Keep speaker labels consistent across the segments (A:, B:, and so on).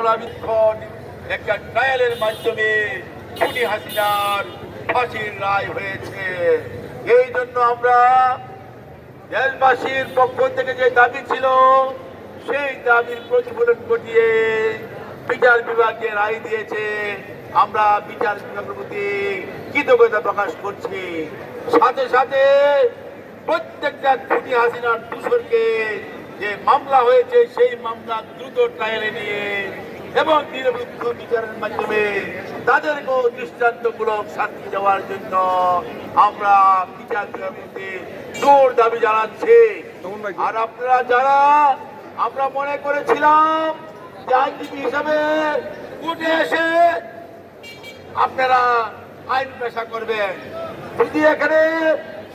A: পরিচালনাবিক্ষণ একটা ট্রায়ালের মাধ্যমে খুনি হাসিনার ফাঁসির রায় হয়েছে। এই জন্য আমরা দেশবাসীর পক্ষ থেকে যে দাবি ছিল সেই দাবির প্রতিফলন ঘটিয়ে বিচার বিভাগকে রায় দিয়েছে। আমরা বিচার বিভাগের প্রতি কৃতজ্ঞতা প্রকাশ করছি। সাথে সাথে প্রত্যেকটা খুনি হাসিনার দোষরকে যে মামলা হয়েছে সেই মামলা দ্রুত ট্রায়ালে নিয়ে এবং নিরপেক্ষ বিচারের মাধ্যমে তাদেরকেও দৃষ্টান্তমূলক শাস্তি দেওয়ার জন্য আমরা বিচার বিভাগকে জোর দাবি জানাচ্ছি। আর আপনারা যারা আমরা মনে করেছিলাম যে আইনজীবী হিসাবে কোর্টে এসে আপনারা আইন পেশা করবেন, যদি এখানে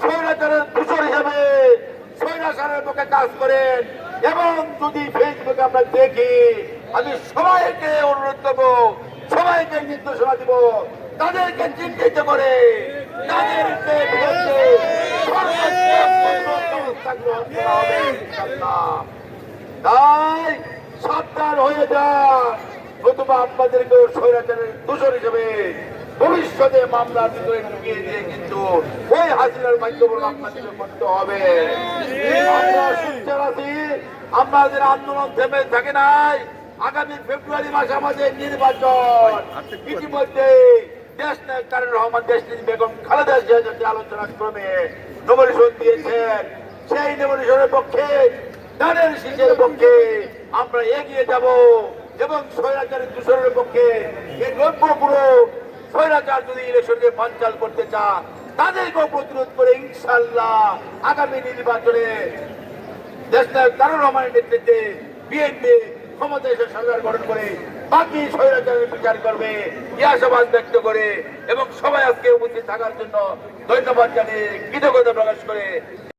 A: স্বৈরাচারের দোষর হিসাবে স্বৈরাচারের পক্ষে কাজ করেন এবং যদি ফেসবুকে আমরা দেখি, আমি সবাইকে অনুরোধ করবো, সবাইকে নির্দেশনা দিব, তাদেরকে চিহ্নিত করে তাদেরকে বিরুদ্ধে ব্যবস্থা গ্রহণ করা হবে। তাই সাবধান হয়ে যান, নতুবা আপনাদেরকেও স্বৈরাচারের দোষর হিসেবে ভবিষ্যতে মামলার ভিতরে ঢুকিয়ে দিয়ে কিন্তু ওই হাসিনার বাক্যবরণ আপনাদেরকে করতে হবে। আমরা সুচার আছি, আমাদের আন্দোলন থেমে থাকে নাই। আগামী ফেব্রুয়ারি মাসে আমাদের নির্বাচন। ইতিমধ্যে দেশ নায়ক তারেক রহমান, দেশনেত্রী বেগম খালেদা জিয়ার সাথে আলোচনা ক্রমে নমিনেশন দিয়েছেন। সেই নমিনেশনের পক্ষে, ধানের শীষের পক্ষে আমরা এগিয়ে যাব এবং স্বৈরাচারের দূষণের পক্ষে এই নব্যগুলো স্বৈরাচার যদি ইলেকশনকে বানচাল করতে চান তাদেরকেও প্রতিরোধ করে ইনশাল্লাহ আগামী নির্বাচনে দেশনায়ক তারেক রহমানের নেতৃত্বে বিএনপি ক্ষমতা এসে সরকার গঠন করে বাকি স্বৈরাচারের বিচার করবে এই আশাবাদ ব্যক্ত করে এবং সবাই আজকে উপস্থিত থাকার জন্য ধন্যবাদ জানিয়ে কৃতজ্ঞতা প্রকাশ করে